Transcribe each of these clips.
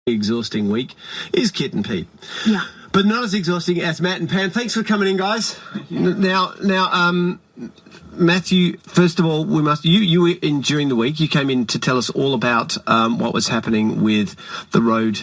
exhausting week is Kit and Pete. Yeah. But not as exhausting as Matt and Pam. Thanks for coming in, guys. Now, Matthew, first of all, you were in during the week. You came in to tell us all about what was happening with the road.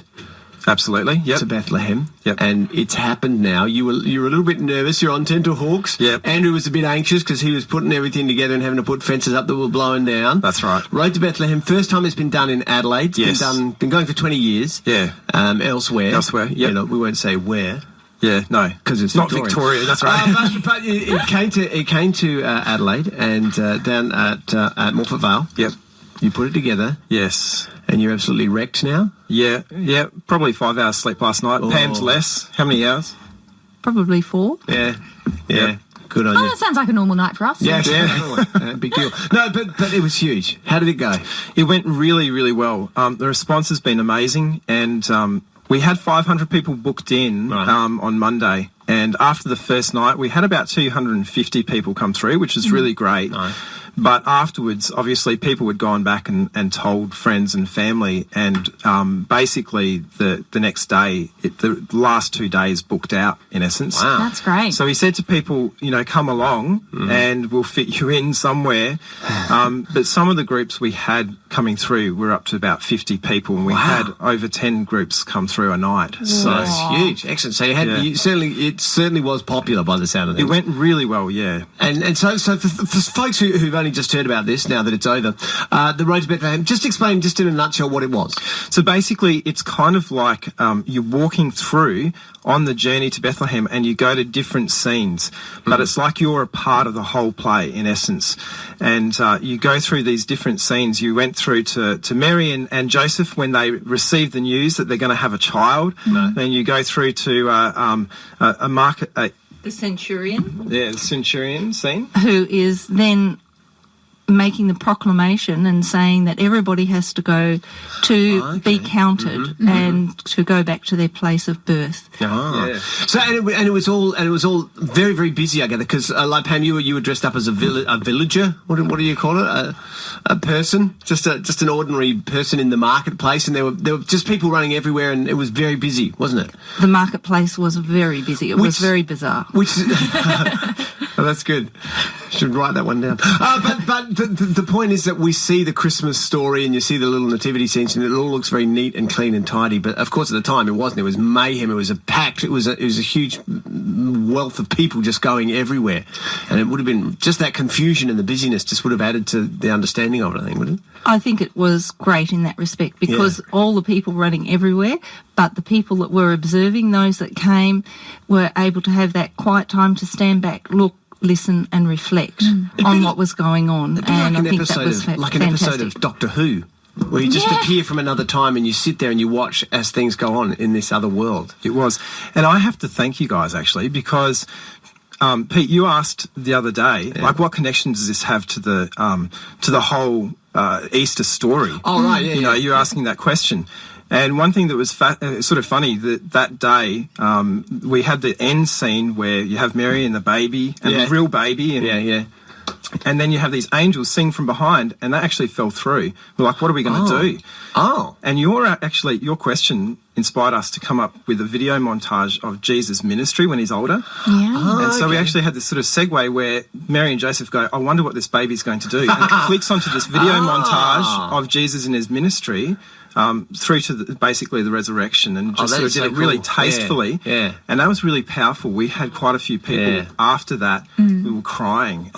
Absolutely, yep. To Bethlehem. Yep. And it's happened now. You were a little bit nervous. You're on tenterhooks. Yep. Andrew was a bit anxious because he was putting everything together and having to put fences up that were blowing down. That's right. Road to Bethlehem. First time it's been done in Adelaide. It's been going for 20 years. Yeah. Elsewhere. Yep. You know, we won't say where. Yeah, no, because it's not Victoria. That's right. But it came to Adelaide and down at Morphett Vale. Yep. You put it together. Yes. And you're absolutely wrecked now? Yeah. Probably 5 hours sleep last night. Oh. Pam's less. How many hours? Probably 4. Yeah. Good on you. That sounds like a normal night for us. Yeah. Big deal. No, but it was huge. How did it go? It went really, really well. The response has been amazing, and we had 500 people booked in on Monday. And after the first night, we had about 250 people come through, which is really great. Nice. But afterwards, obviously, people had gone back and told friends and family, and basically the next day, the last 2 days booked out, in essence. Wow. That's great. So he said to people, come along and we'll fit you in somewhere. But some of the groups we had coming through were up to about 50 people, and we had over 10 groups come through a night. So it's huge. Excellent. So it certainly was popular by the sound of things. It went really well, yeah. And so for folks who've only just heard about this now that it's over, the Road to Bethlehem, just explain just in a nutshell what it was. So basically it's kind of like you're walking through on the journey to Bethlehem, and you go to different scenes, but it's like you're a part of the whole play in essence. And you go through these different scenes. You went through to Mary and Joseph when they received the news that they're going to have a child. Then you go through to a market... the centurion. Yeah, the centurion scene. Who is then making the proclamation and saying that everybody has to go to be counted and to go back to their place of birth. Yeah. So and it was all very, very busy, I gather, because like Pam, you were dressed up as a villager. What do you call it? A person, just an ordinary person in the marketplace, and there were just people running everywhere, and it was very busy, wasn't it? The marketplace was very busy. It was very bizarre. Oh, that's good. Should write that one down. But the point is that we see the Christmas story, and you see the little nativity scenes, and it all looks very neat and clean and tidy. But of course, at the time, it wasn't. It was mayhem. It was a packed. It was a huge wealth of people just going everywhere, and it would have been just that confusion and the busyness just would have added to the understanding of it. I think, wouldn't it? I think it was great in that respect because all the people running everywhere, but the people that were observing, those that came, were able to have that quiet time to stand back, look, listen and reflect on what was going on. And I think that was like an episode of Doctor Who, where you just appear from another time and you sit there and you watch as things go on in this other world. It was. And I have to thank you guys, actually, because... Pete, you asked the other day, like, what connection does this have to the whole Easter story? Oh, right, yeah. You're asking that question. And one thing that was sort of funny, that day, we had the end scene where you have Mary and the baby, and the real baby. And, and then you have these angels sing from behind, and that actually fell through. We're like, what are we going to do? Oh. And your question inspired us to come up with a video montage of Jesus' ministry when he's older. Yeah. And so we actually had this sort of segue where Mary and Joseph go, I wonder what this baby's going to do. And it clicks onto this video montage of Jesus in his ministry through to basically the resurrection, and just sort of did it really tastefully. Yeah. And that was really powerful. We had quite a few people after that who were crying.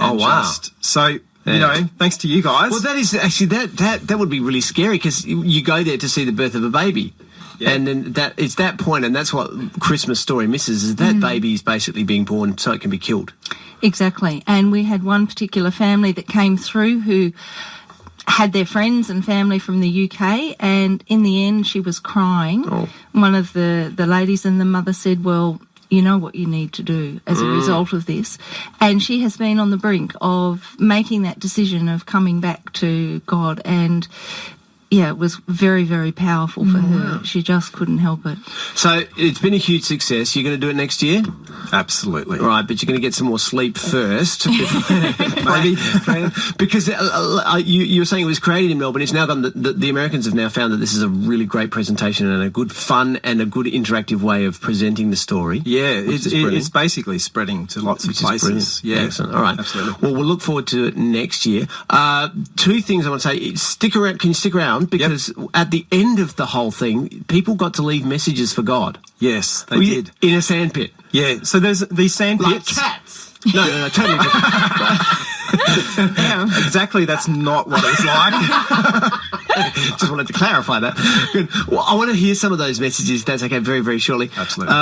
So... thanks to you guys. Well, that is actually that would be really scary because you go there to see the birth of a baby, and then it's that point, and that's what Christmas story misses, is that baby is basically being born so it can be killed. Exactly, and we had one particular family that came through who had their friends and family from the UK, and in the end she was crying. One of the ladies and the mother said, well, you know what you need to do as a result of this. And she has been on the brink of making that decision of coming back to God. And it was very, very powerful for her. She just couldn't help it. So it's been a huge success. You're going to do it next year? Absolutely. Right, but you're going to get some more sleep first. Maybe. Because you were saying it was created in Melbourne. It's now gone, the Americans have now found that this is a really great presentation and a good fun and a good interactive way of presenting the story. Yeah, it's basically spreading to lots of places. Yeah, excellent. All right. Absolutely. Well, we'll look forward to it next year. Two things I want to say. Stick around. Can you stick around? Because at the end of the whole thing, people got to leave messages for God. Yes, they did. In a sandpit. Yeah, so there's these sandpits. Like cats. No, totally different. Exactly, that's not what it's like. Just wanted to clarify that. Good. Well, I want to hear some of those messages, if that's okay, very, very shortly. Absolutely.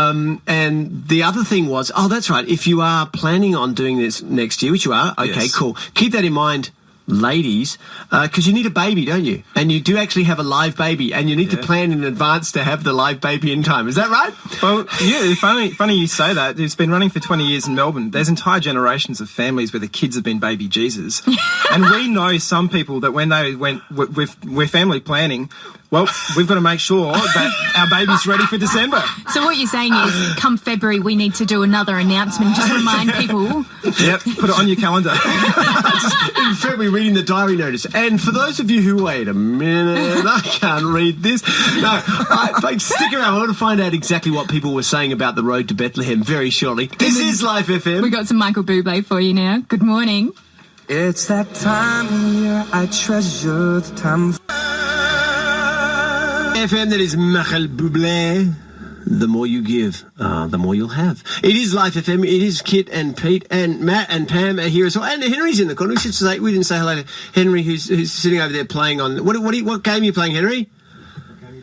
And the other thing was, that's right, if you are planning on doing this next year, which you are, okay, Yes. cool. Keep that in mind, ladies, because you need a baby, don't you? And you do actually have a live baby, and you need to plan in advance to have the live baby in time. Is that right? Well, yeah, funny you say that. It's been running for 20 years in Melbourne. There's entire generations of families where the kids have been baby Jesus. And we know some people that when they went, we're family planning, well, we've got to make sure that our baby's ready for December. So what you're saying is, come February, we need to do another announcement, just remind people. Yep, put it on your calendar. In February, reading the diary notice. And for those of you who, wait a minute, I can't read this. No, folks, stick around. I want to find out exactly what people were saying about the road to Bethlehem very shortly. This is Life FM. We got some Michael Bublé for you now. Good morning. It's that time of year I treasure the time. FM, that is Michael Bublé. The more you give, the more you'll have. It is Life FM. It is Kit and Pete and Matt and Pam are here as well. And Henry's in the corner. We didn't say hello to Henry, who's sitting over there playing on. What game are you playing, Henry?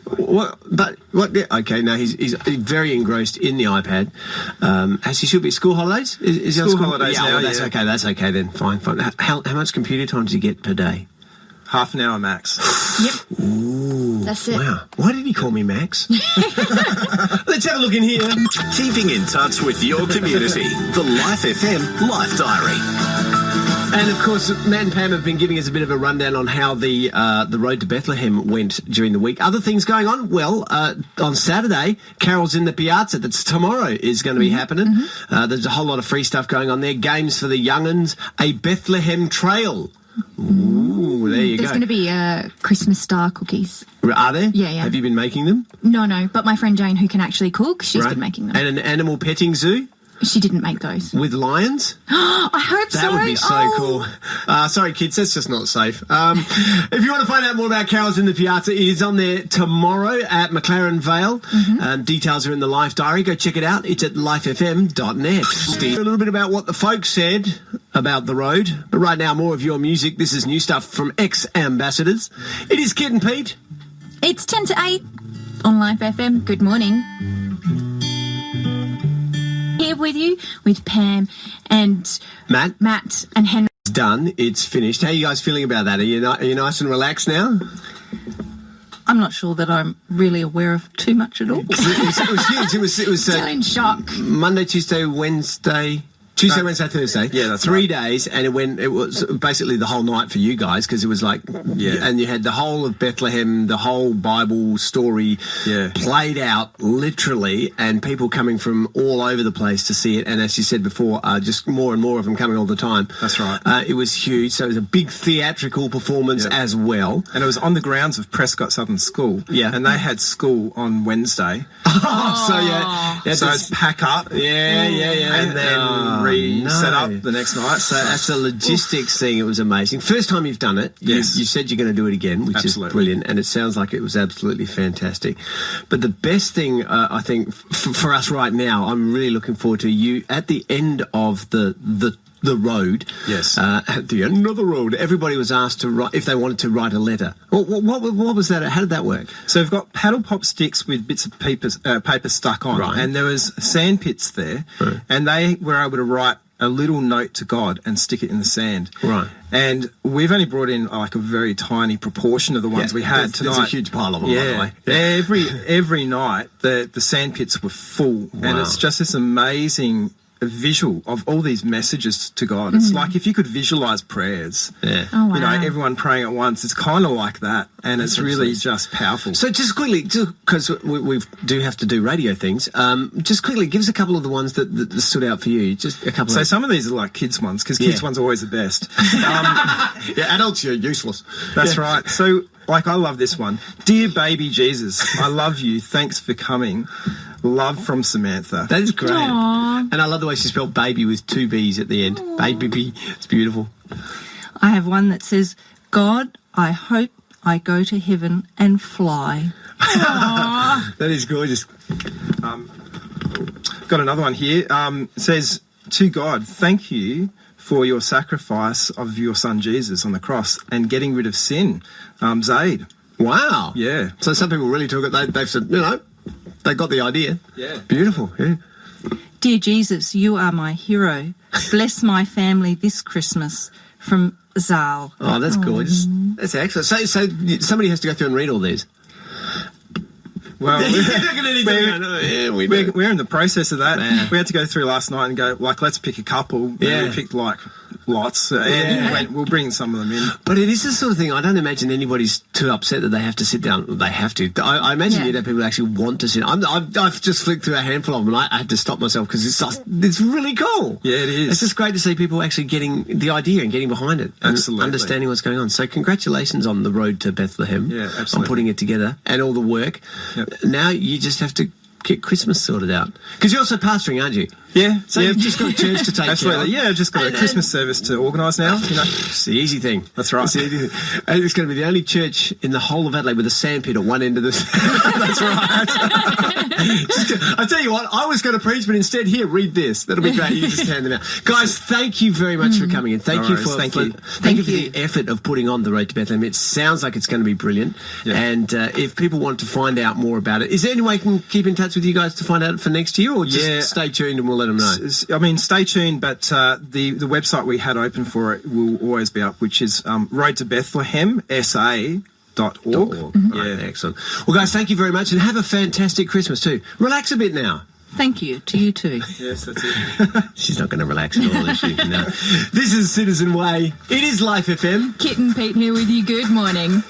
Okay, no, he's very engrossed in the iPad. As he should be. School holidays? Is he on School holidays now, that's okay. That's okay then. Fine. How much computer time does he get per day? Half an hour max. Yep. Ooh, that's it. Wow. Why did he call me Max? Let's have a look in here. Keeping in touch with your community. The Life FM Life Diary. And of course, Matt and Pam have been giving us a bit of a rundown on how the road to Bethlehem went during the week. Other things going on? Well, on Saturday, Carols in the Piazza. That's tomorrow is going to be happening. There's a whole lot of free stuff going on there. Games for the young'uns. A Bethlehem Trail. Ooh, there you go. There's going to be Christmas star cookies. Are there? Yeah. Have you been making them? No, but my friend Jane, who can actually cook, she's Right. been making them. And an animal petting zoo She didn't make those. with lions? I hope so. That would be so cool. Sorry, kids, that's just not safe. If you want to find out more about Carols in the Piazza, it is on there tomorrow at McLaren Vale. Details are in the Life Diary. Go check it out. It's at lifefm.net. A little bit about what the folks said about the road. But right now, more of your music. This is new stuff from ex-ambassadors. It is Kit and Pete. It's 10 to 8 on Life FM. Good morning. Here with you, with Pam and Matt. and Henry. It's done. It's finished. How are you guys feeling about that? Are you nice and relaxed now? I'm not sure that I'm really aware of too much at all. It was huge. It was Still in shock. Monday, Tuesday, Wednesday, Wednesday, Thursday. Yeah, that's 3 right. days, and it was basically the whole night for you guys because it was like, and you had the whole of Bethlehem, the whole Bible story played out literally, and people coming from all over the place to see it. And as you said before, just more and more of them coming all the time. That's right. It was huge. So it was a big theatrical performance as well. And it was on the grounds of Prescott Southern School. Yeah. And they had school on Wednesday. So it's pack up. And then set up the next night. So that's the logistics thing. It was amazing. First time you've done it. Yes. You said you're going to do it again, which is brilliant. And it sounds like it was absolutely fantastic. But the best thing, I think, for us right now, I'm really looking forward to you at the end of the road. Yes. At the end of the road, everybody was asked to write, if they wanted to write a letter. What was that? How did that work? So we've got paddle pop sticks with bits of paper stuck on. Right. And there was sand pits there. Right. And they were able to write a little note to God and stick it in the sand. Right. And we've only brought in like a very tiny proportion of the ones we had tonight. There's a huge pile of them, by the way. Every night the sand pits were full. Wow. And it's just this amazing a visual of all these messages to God. It's like if you could visualize prayers. Yeah. Oh, wow. You know, everyone praying at once. It's kind of like that, and it's really just powerful. So just quickly, because we do have to do radio things, just quickly, give us a couple of the ones that stood out for you. Just a couple. So of... some of these are like kids ones, because kids ones are always the best. Yeah, adults, you're useless. That's right. So, like, I love this one. Dear baby Jesus, I love you. Thanks for coming. Love from Samantha. That is great. Aww. And I love the way she spelled baby with 2 B's at the end. Baby. It's beautiful. I have one that says, God, I hope I go to heaven and fly. That is gorgeous. Got another one here. It says, to God, thank you for your sacrifice of your son Jesus on the cross and getting rid of sin. Zaid. Wow. Yeah. So some people really took it. They've said, they got the idea. Yeah. Beautiful. Yeah. Dear Jesus, you are my hero. Bless my family this Christmas. From Zal. Oh, that's gorgeous. That's excellent. So somebody has to go through and read all these. Well, we're we're in the process of that. Man. We had to go through last night and go, like, let's pick a couple. Yeah. And we picked, like, lots. And we'll bring some of them in. But it is the sort of thing, I don't imagine anybody's too upset that they have to sit down. They have to. I imagine you'd have people who actually want to sit. I've just flicked through a handful of them and I had to stop myself because it's really cool. Yeah, it is. It's just great to see people actually getting the idea and getting behind it. And Absolutely. understanding what's going on. So congratulations on the road to Bethlehem. Yeah, On absolutely. putting it together and all the work. Yep. Now you just have to get Christmas sorted out. Because you're also pastoring, aren't you? Yeah. So you've just got a church to take Absolutely. care of. Yeah, just got a Christmas service to organise now. You know. It's the easy thing. That's right. It's the easy thing. And it's going to be the only church in the whole of Adelaide with a sandpit at one end of the... That's right. I tell you what, I was going to preach, but instead, here, read this. That'll be great. You can just hand them out. Guys, thank you very much for coming in. Thank No you worries. for... Thank you. Thank you for the effort of putting on the Road to Bethlehem. It sounds like it's going to be brilliant. Yeah. And if people want to find out more about it, is there any way I can keep in touch with you guys to find out for next year, or just stay tuned and we'll let them know? I mean, stay tuned, but the website we had open for it will always be up, which is roadtobethlehemsa.org. Right, excellent. Well, guys, thank you very much and have a fantastic Christmas too. Relax a bit now. Thank you. To you too. Yes, that's it. She's not going to relax at all, is she? No. This is Citizen Way. It is Life FM. Kit and Pete here with you. Good morning.